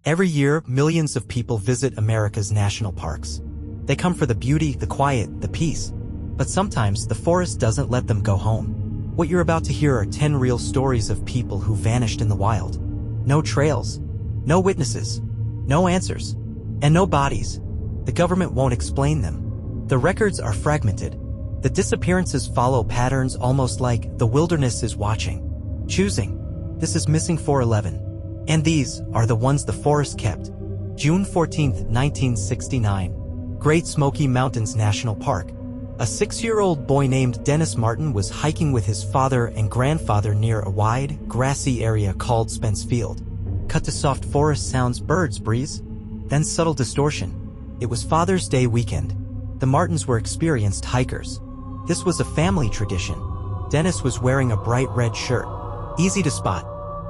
Every year, millions of people visit America's national parks. They come for the beauty, the quiet, the peace. But sometimes the forest doesn't let them go home. What you're about to hear are 10 real stories of people who vanished in the wild. No trails, no witnesses, no answers, and no bodies. The government won't explain them. The records are fragmented. The disappearances follow patterns almost like the wilderness is watching, choosing. This is Missing 411. And these are the ones the forest kept. June 14, 1969. Great Smoky Mountains National Park. A 6-year-old boy named Dennis Martin was hiking with his father and grandfather near a wide, grassy area called Spence Field. Cut to soft forest sounds, birds, breeze, then subtle distortion. It was Father's Day weekend. The Martins were experienced hikers. This was a family tradition. Dennis was wearing a bright red shirt. Easy to spot.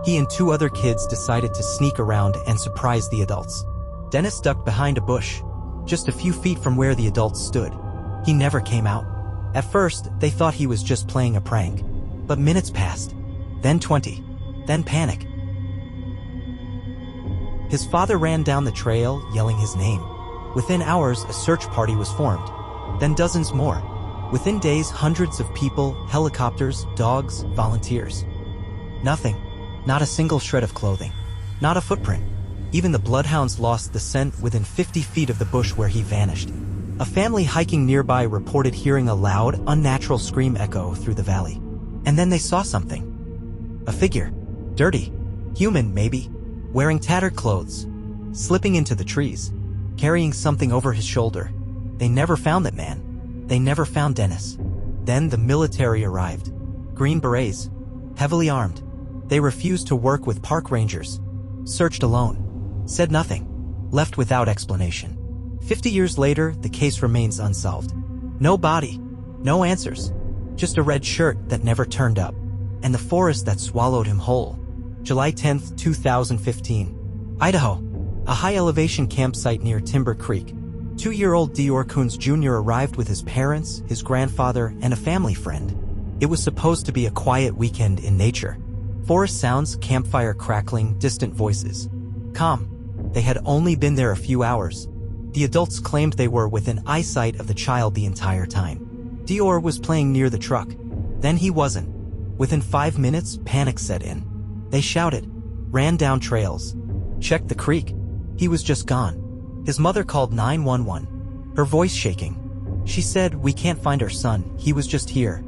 He and 2 other kids decided to sneak around and surprise the adults. Dennis ducked behind a bush, just a few feet from where the adults stood. He never came out. At first, they thought he was just playing a prank. But minutes passed. Then 20. Then panic. His father ran down the trail, yelling his name. Within hours, a search party was formed. Then dozens more. Within days, hundreds of people, helicopters, dogs, volunteers. Nothing. Not a single shred of clothing. Not a footprint. Even the bloodhounds lost the scent within 50 feet of the bush where he vanished. A family hiking nearby reported hearing a loud, unnatural scream echo through the valley. And then they saw something. A figure. Dirty. Human, maybe. Wearing tattered clothes. Slipping into the trees. Carrying something over his shoulder. They never found that man. They never found Dennis. Then the military arrived. Green berets. Heavily armed. They refused to work with park rangers. Searched alone. Said nothing. Left without explanation. 50 years later, the case remains unsolved. No body. No answers. Just a red shirt that never turned up. And the forest that swallowed him whole. July 10, 2015. Idaho. A high-elevation campsite near Timber Creek. 2-year-old Dior Coons Jr. arrived with his parents, his grandfather, and a family friend. It was supposed to be a quiet weekend in nature. Forest sounds, campfire crackling, distant voices. Calm. They had only been there a few hours. The adults claimed they were within eyesight of the child the entire time. Dior was playing near the truck. Then he wasn't. Within 5 minutes, panic set in. They shouted, ran down trails, checked the creek. He was just gone. His mother called 911, her voice shaking. She said, "We can't find our son, he was just here."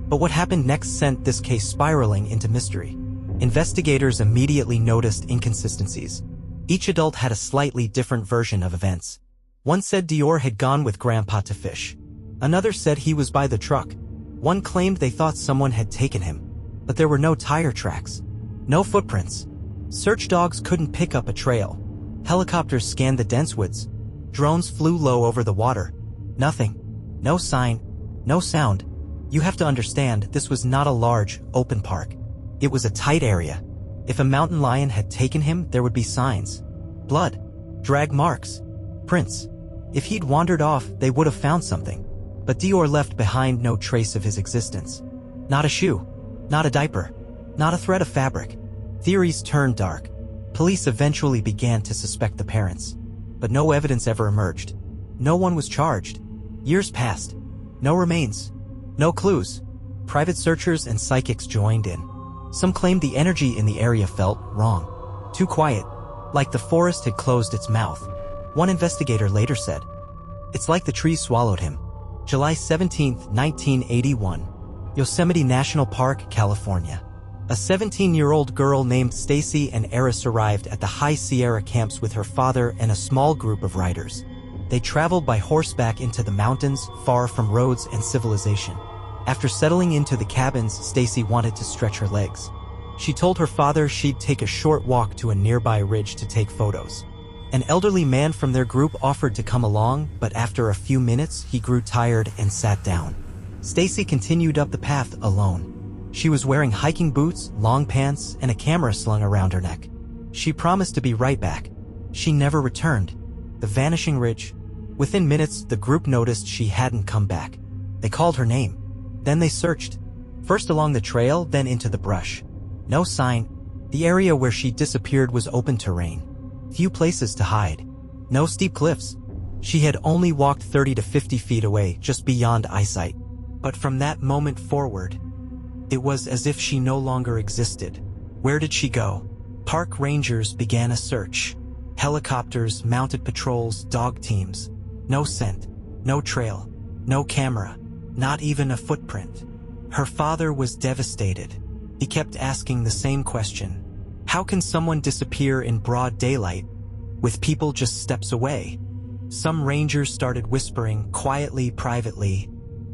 But what happened next sent this case spiraling into mystery. Investigators immediately noticed inconsistencies. Each adult had a slightly different version of events. One said Dior had gone with Grandpa to fish. Another said he was by the truck. One claimed they thought someone had taken him. But there were no tire tracks. No footprints. Search dogs couldn't pick up a trail. Helicopters scanned the dense woods. Drones flew low over the water. Nothing. No sign. No sound. You have to understand, this was not a large, open park. It was a tight area. If a mountain lion had taken him, there would be signs. Blood. Drag marks. Prints. If he'd wandered off, they would have found something. But Dior left behind no trace of his existence. Not a shoe. Not a diaper. Not a thread of fabric. Theories turned dark. Police eventually began to suspect the parents. But no evidence ever emerged. No one was charged. Years passed. No remains. No clues. Private searchers and psychics joined in. Some claimed the energy in the area felt wrong. Too quiet. Like the forest had closed its mouth. One investigator later said, "It's like the trees swallowed him." July 17, 1981. Yosemite National Park, California. A 17-year-old girl named Stacy and Eris arrived at the High Sierra camps with her father and a small group of riders. They traveled by horseback into the mountains, far from roads and civilization. After settling into the cabins, Stacy wanted to stretch her legs. She told her father she'd take a short walk to a nearby ridge to take photos. An elderly man from their group offered to come along, but after a few minutes, he grew tired and sat down. Stacy continued up the path alone. She was wearing hiking boots, long pants, and a camera slung around her neck. She promised to be right back. She never returned. The vanishing ridge. Within minutes, the group noticed she hadn't come back. They called her name. Then they searched. First along the trail, then into the brush. No sign. The area where she disappeared was open terrain. Few places to hide. No steep cliffs. She had only walked 30 to 50 feet away, just beyond eyesight. But from that moment forward, it was as if she no longer existed. Where did she go? Park rangers began a search. Helicopters, mounted patrols, dog teams. No scent, no trail, no camera, not even a footprint. Her father was devastated. He kept asking the same question. How can someone disappear in broad daylight, with people just steps away? Some rangers started whispering, quietly, privately,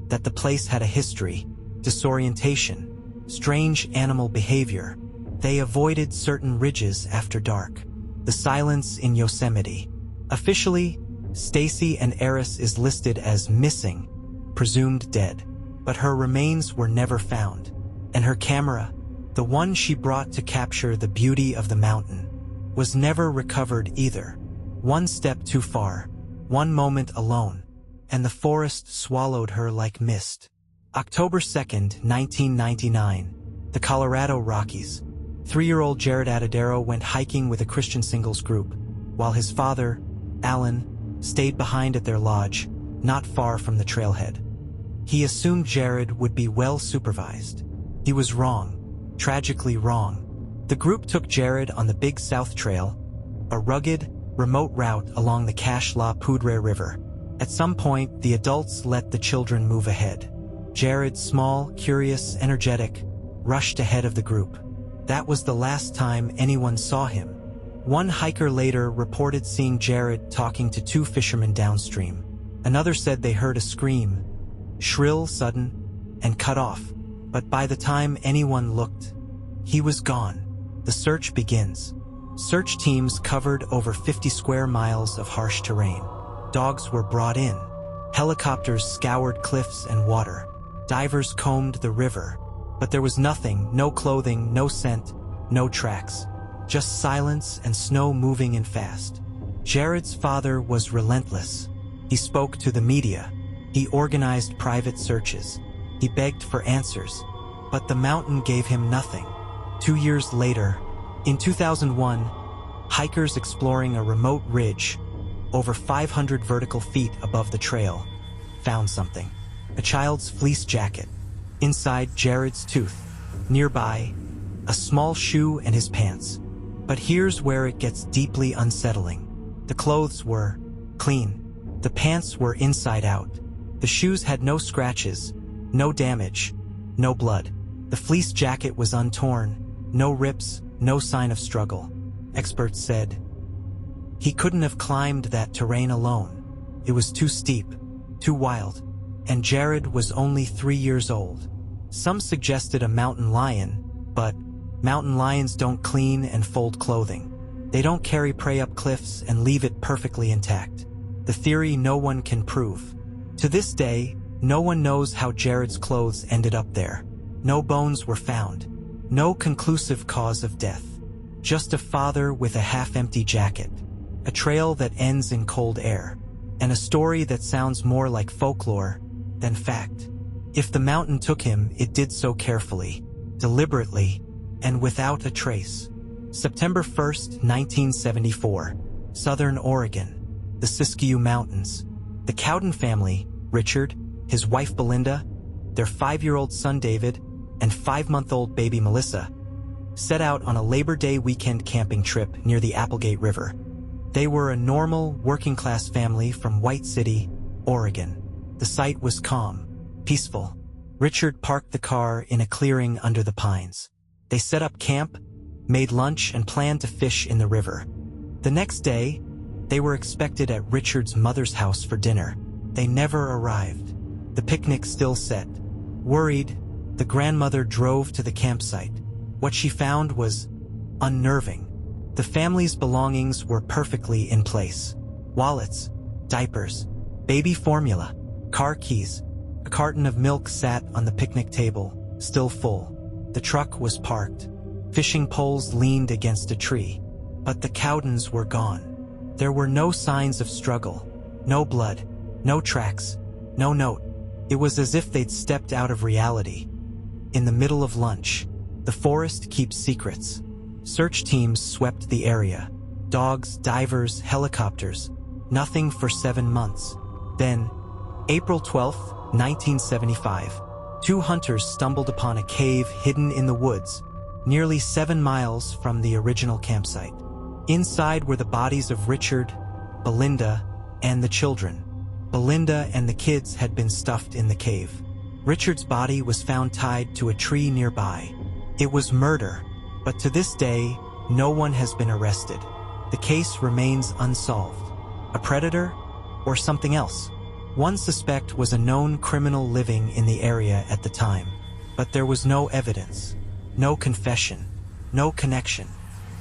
that the place had a history, disorientation, strange animal behavior. They avoided certain ridges after dark. The silence in Yosemite. Officially, Stacy and Eris is listed as missing, presumed dead, but her remains were never found, and her camera, the one she brought to capture the beauty of the mountain, was never recovered either. One step too far, one moment alone, and the forest swallowed her like mist. October 2nd, 1999, the Colorado Rockies. 3-year-old Jared Atadero went hiking with a Christian singles group, while his father, Alan, stayed behind at their lodge, not far from the trailhead. He assumed Jared would be well supervised. He was wrong, tragically wrong. The group took Jared on the Big South Trail, a rugged, remote route along the Cache La Poudre River. At some point, the adults let the children move ahead. Jared, small, curious, energetic, rushed ahead of the group. That was the last time anyone saw him. One hiker later reported seeing Jared talking to 2 fishermen downstream. Another said they heard a scream, shrill, sudden, and cut off. But by the time anyone looked, he was gone. The search begins. Search teams covered over 50 square miles of harsh terrain. Dogs were brought in. Helicopters scoured cliffs and water. Divers combed the river. But there was nothing, no clothing, no scent, no tracks. Just silence and snow moving in fast. Jared's father was relentless. He spoke to the media. He organized private searches. He begged for answers. But the mountain gave him nothing. 2 years later, in 2001, hikers exploring a remote ridge, over 500 vertical feet above the trail, found something. A child's fleece jacket. Inside, Jared's tooth. Nearby, a small shoe and his pants. But here's where it gets deeply unsettling. The clothes were clean. The pants were inside out. The shoes had no scratches, no damage, no blood. The fleece jacket was untorn, no rips, no sign of struggle. Experts said he couldn't have climbed that terrain alone. It was too steep, too wild, and Jared was only 3 years old. Some suggested a mountain lion, but mountain lions don't clean and fold clothing. They don't carry prey up cliffs and leave it perfectly intact. The theory no one can prove. To this day, no one knows how Jared's clothes ended up there. No bones were found. No conclusive cause of death. Just a father with a half-empty jacket. A trail that ends in cold air. And a story that sounds more like folklore than fact. If the mountain took him, it did so carefully, deliberately, and without a trace. September 1st, 1974, Southern Oregon. The Siskiyou Mountains. The Cowden family, Richard, his wife Belinda, their 5-year-old son David, and 5-month-old baby Melissa, set out on a Labor Day weekend camping trip near the Applegate River. They were a normal, working-class family from White City, Oregon. The site was calm, peaceful. Richard parked the car in a clearing under the pines. They set up camp, made lunch, and planned to fish in the river. The next day, they were expected at Richard's mother's house for dinner. They never arrived. The picnic still set. Worried, the grandmother drove to the campsite. What she found was unnerving. The family's belongings were perfectly in place. Wallets, diapers, baby formula, car keys. A carton of milk sat on the picnic table, still full. The truck was parked. Fishing poles leaned against a tree. But the Cowdens were gone. There were no signs of struggle, no blood, no tracks, no note. It was as if they'd stepped out of reality. In the middle of lunch, the forest keeps secrets. Search teams swept the area. Dogs, divers, helicopters. Nothing for 7 months. Then, April 12, 1975, 2 hunters stumbled upon a cave hidden in the woods, nearly 7 miles from the original campsite. Inside were the bodies of Richard, Belinda, and the children. Belinda and the kids had been stuffed in the cave. Richard's body was found tied to a tree nearby. It was murder, but to this day, no one has been arrested. The case remains unsolved. A predator or something else? One suspect was a known criminal living in the area at the time, but there was no evidence, no confession, no connection.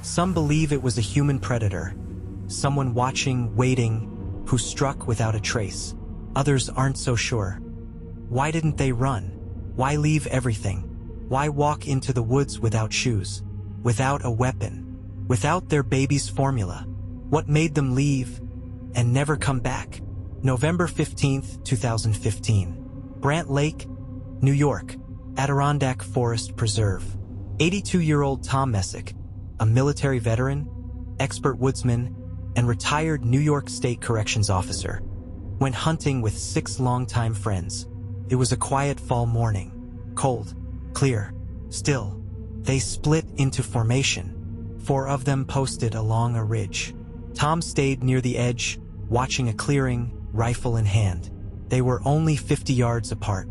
Some believe it was a human predator, someone watching, waiting, who struck without a trace. Others aren't so sure. Why didn't they run? Why leave everything? Why walk into the woods without shoes, without a weapon, without their baby's formula? What made them leave and never come back? November 15, 2015. Brant Lake, New York, Adirondack Forest Preserve. 82-year-old Tom Messick, a military veteran, expert woodsman, and retired New York State Corrections officer, went hunting with 6 longtime friends. It was a quiet fall morning. Cold, clear, still. They split into formation. 4 of them posted along a ridge. Tom stayed near the edge, watching a clearing, rifle in hand. They were only 50 yards apart,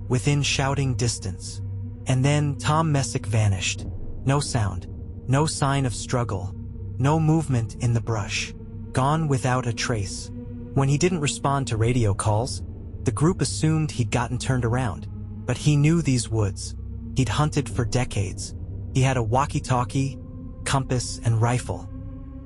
within shouting distance. And then Tom Messick vanished. No sound, no sign of struggle, no movement in the brush. Gone without a trace. When he didn't respond to radio calls, the group assumed he'd gotten turned around. But he knew these woods. He'd hunted for decades. He had a walkie-talkie, compass, and rifle.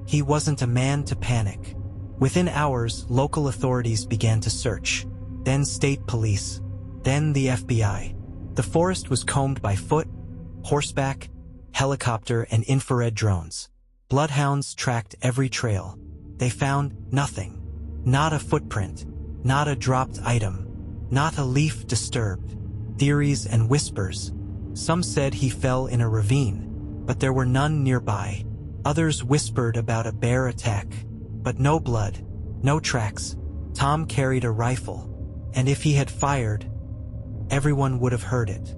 He wasn't a man to panic. Within hours, local authorities began to search, then state police, then the FBI. The forest was combed by foot, horseback, helicopter, and infrared drones. Bloodhounds tracked every trail. They found nothing. Not a footprint, not a dropped item, not a leaf disturbed. Theories and whispers. Some said he fell in a ravine, but there were none nearby. Others whispered about a bear attack. But no blood, no tracks. Tom carried a rifle, and if he had fired, everyone would have heard it.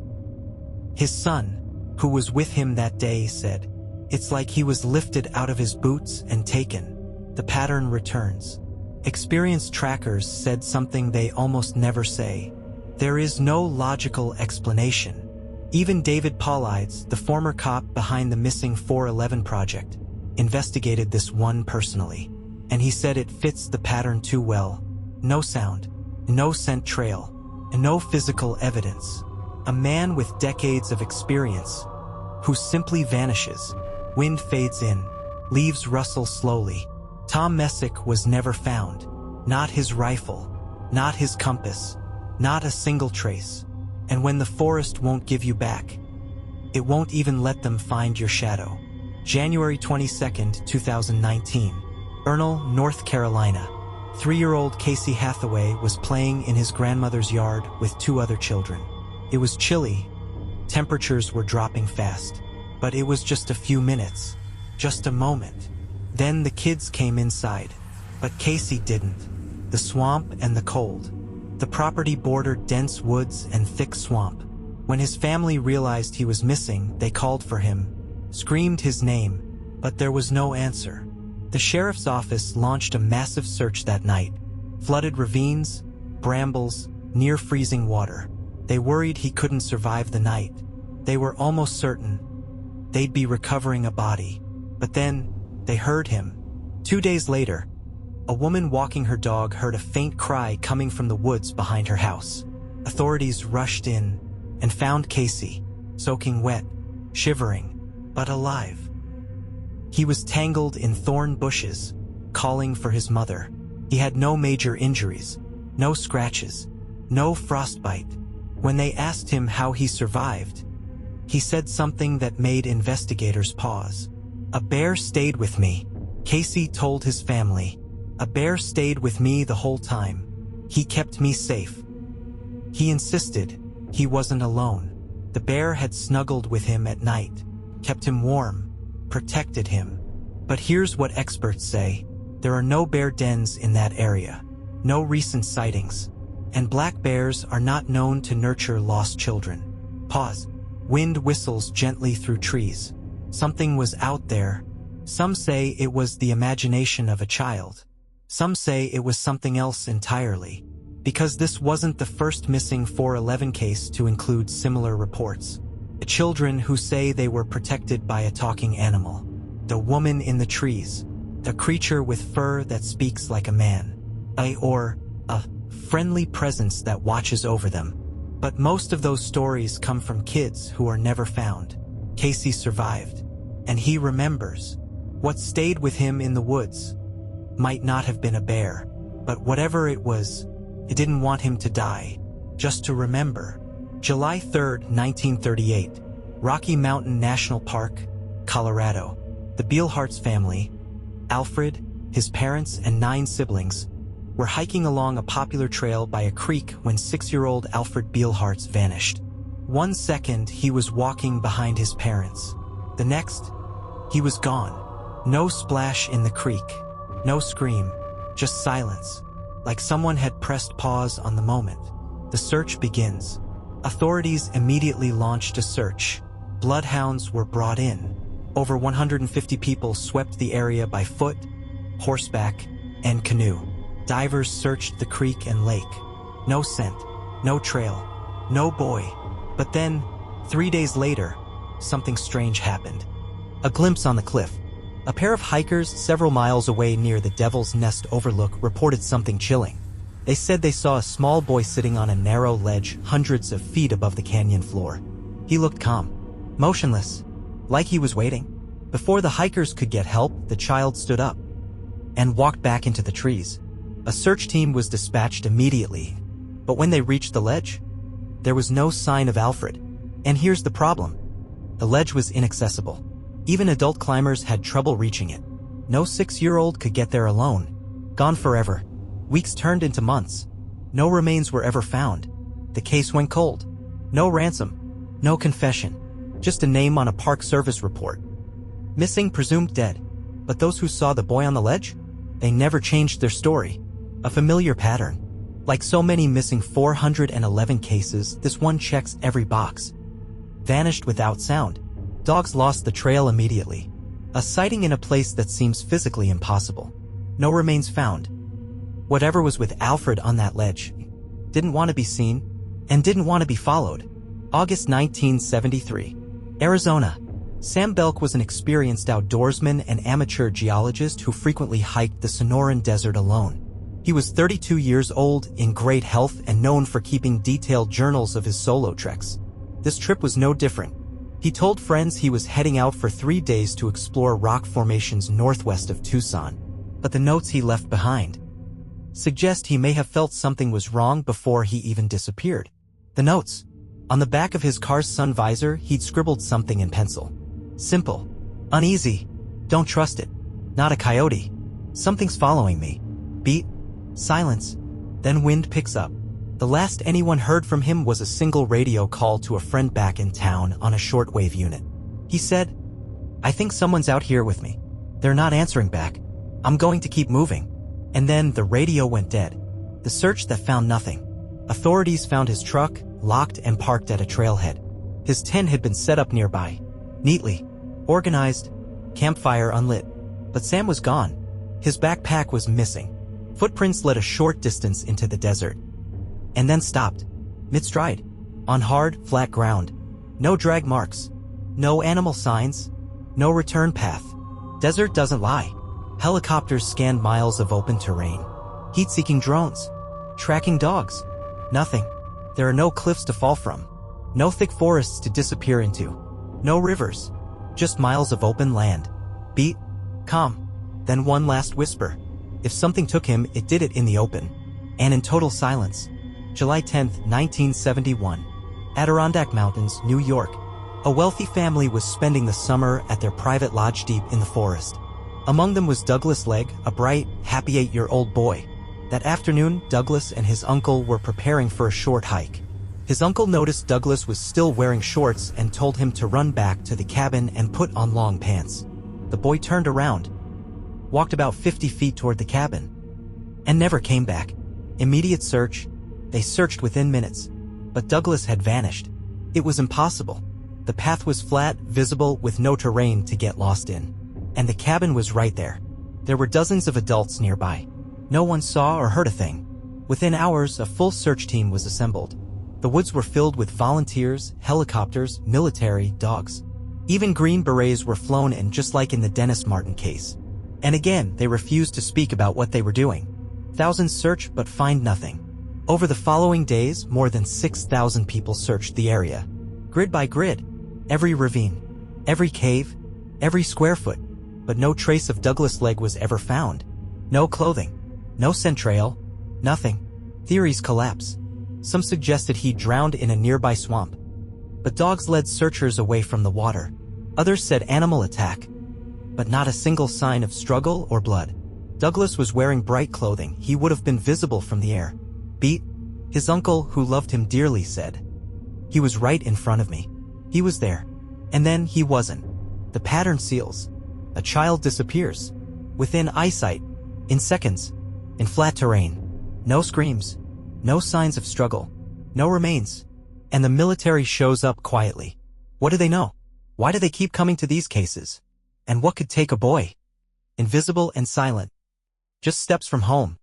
His son, who was with him that day, said, "It's like he was lifted out of his boots and taken." The pattern returns. Experienced trackers said something they almost never say. There is no logical explanation. Even David Paulides, the former cop behind the missing 411 project, investigated this one personally. And he said it fits the pattern too well. No sound, no scent trail, and no physical evidence. A man with decades of experience, who simply vanishes. Wind fades in, leaves rustle slowly. Tom Messick was never found. Not his rifle, not his compass, not a single trace. And when the forest won't give you back, it won't even let them find your shadow. January 22, 2019. Ernle, North Carolina. 3-year-old Casey Hathaway was playing in his grandmother's yard with 2 other children. It was chilly. Temperatures were dropping fast. But it was just a few minutes. Just a moment. Then the kids came inside. But Casey didn't. The swamp and the cold. The property bordered dense woods and thick swamp. When his family realized he was missing, they called for him, screamed his name, but there was no answer. The sheriff's office launched a massive search that night. Flooded ravines, brambles, near freezing water. They worried he couldn't survive the night. They were almost certain they'd be recovering a body. But then, they heard him. 2 days later, a woman walking her dog heard a faint cry coming from the woods behind her house. Authorities rushed in and found Casey, soaking wet, shivering, but alive. He was tangled in thorn bushes, calling for his mother. He had no major injuries, no scratches, no frostbite. When they asked him how he survived, he said something that made investigators pause. "A bear stayed with me," Casey told his family. "A bear stayed with me the whole time. He kept me safe." He insisted he wasn't alone. The bear had snuggled with him at night, kept him warm, protected him. But here's what experts say. There are no bear dens in that area. No recent sightings. And black bears are not known to nurture lost children. Pause. Wind whistles gently through trees. Something was out there. Some say it was the imagination of a child. Some say it was something else entirely. Because this wasn't the first missing 411 case to include similar reports. The children who say they were protected by a talking animal. The woman in the trees. The creature with fur that speaks like a man. Or a friendly presence that watches over them. But most of those stories come from kids who are never found. Casey survived. And he remembers. What stayed with him in the woods might not have been a bear. But whatever it was, it didn't want him to die. Just to remember. July 3, 1938. Rocky Mountain National Park, Colorado. The Beilhartz family, Alfred, his parents, and 9 siblings, were hiking along a popular trail by a creek when 6-year-old Alfred Beilhartz vanished. 1 second, he was walking behind his parents. The next, he was gone. No splash in the creek. No scream. Just silence. Like someone had pressed pause on the moment. The search begins. Authorities immediately launched a search. Bloodhounds were brought in. Over 150 people swept the area by foot, horseback, and canoe. Divers searched the creek and lake. No scent, no trail, no boy. But then, 3 days later, something strange happened. A glimpse on the cliff. A pair of hikers several miles away near the Devil's Nest overlook reported something chilling. They said they saw a small boy sitting on a narrow ledge hundreds of feet above the canyon floor. He looked calm, motionless, like he was waiting. Before the hikers could get help, the child stood up and walked back into the trees. A search team was dispatched immediately, but when they reached the ledge, there was no sign of Alfred. And here's the problem. The ledge was inaccessible. Even adult climbers had trouble reaching it. No 6-year-old could get there alone. Gone forever. Weeks turned into months. No remains were ever found. The case went cold. No ransom. No confession. Just a name on a Park Service report. Missing, presumed dead. But those who saw the boy on the ledge? They never changed their story. A familiar pattern. Like so many missing 411 cases, this one checks every box. Vanished without sound. Dogs lost the trail immediately. A sighting in a place that seems physically impossible. No remains found. Whatever was with Alfred on that ledge didn't want to be seen and didn't want to be followed. August 1973. Arizona. Sam Belk was an experienced outdoorsman and amateur geologist who frequently hiked the Sonoran Desert alone. He was 32 years old, in great health, and known for keeping detailed journals of his solo treks. This trip was no different. He told friends he was heading out for 3 days to explore rock formations northwest of Tucson. But the notes he left behind suggest he may have felt something was wrong before he even disappeared. The notes. On the back of his car's sun visor, he'd scribbled something in pencil. Simple. Uneasy. Don't trust it. Not a coyote. Something's following me. Beat. Silence. Then wind picks up. The last anyone heard from him was a single radio call to a friend back in town on a shortwave unit. He said, "I think someone's out here with me. They're not answering back. I'm going to keep moving." And then the radio went dead. The search that found nothing. Authorities found his truck, locked and parked at a trailhead. His tent had been set up nearby. Neatly. Organized. Campfire unlit. But Sam was gone. His backpack was missing. Footprints led a short distance into the desert. And then stopped. Mid-stride. On hard, flat ground. No drag marks. No animal signs. No return path. Desert doesn't lie. Helicopters scanned miles of open terrain. Heat-seeking drones. Tracking dogs. Nothing. There are no cliffs to fall from. No thick forests to disappear into. No rivers. Just miles of open land. Beat. Calm. Then one last whisper. If something took him, it did it in the open. And in total silence. July 10, 1971. Adirondack Mountains, New York. A wealthy family was spending the summer at their private lodge deep in the forest. Among them was Douglas Legg, a bright, happy 8-year-old boy. That afternoon, Douglas and his uncle were preparing for a short hike. His uncle noticed Douglas was still wearing shorts and told him to run back to the cabin and put on long pants. The boy turned around, walked about 50 feet toward the cabin, and never came back. Immediate search. They searched within minutes, but Douglas had vanished. It was impossible. The path was flat, visible, with no terrain to get lost in. And the cabin was right there. There were dozens of adults nearby. No one saw or heard a thing. Within hours, a full search team was assembled. The woods were filled with volunteers, helicopters, military, dogs. Even Green Berets were flown in, just like in the Dennis Martin case. And again, they refused to speak about what they were doing. Thousands search but find nothing. Over the following days, more than 6,000 people searched the area. Grid by grid. Every ravine, every cave, every square foot. But no trace of Douglas' leg was ever found. No clothing. No scent trail. Nothing. Theories collapse. Some suggested he drowned in a nearby swamp. But dogs led searchers away from the water. Others said animal attack. But not a single sign of struggle or blood. Douglas was wearing bright clothing. He would have been visible from the air. Beat, his uncle, who loved him dearly, said. He was right in front of me. He was there. And then he wasn't. The pattern seals. A child disappears. Within eyesight. In seconds. In flat terrain. No screams. No signs of struggle. No remains. And the military shows up quietly. What do they know? Why do they keep coming to these cases? And what could take a boy? Invisible and silent. Just steps from home.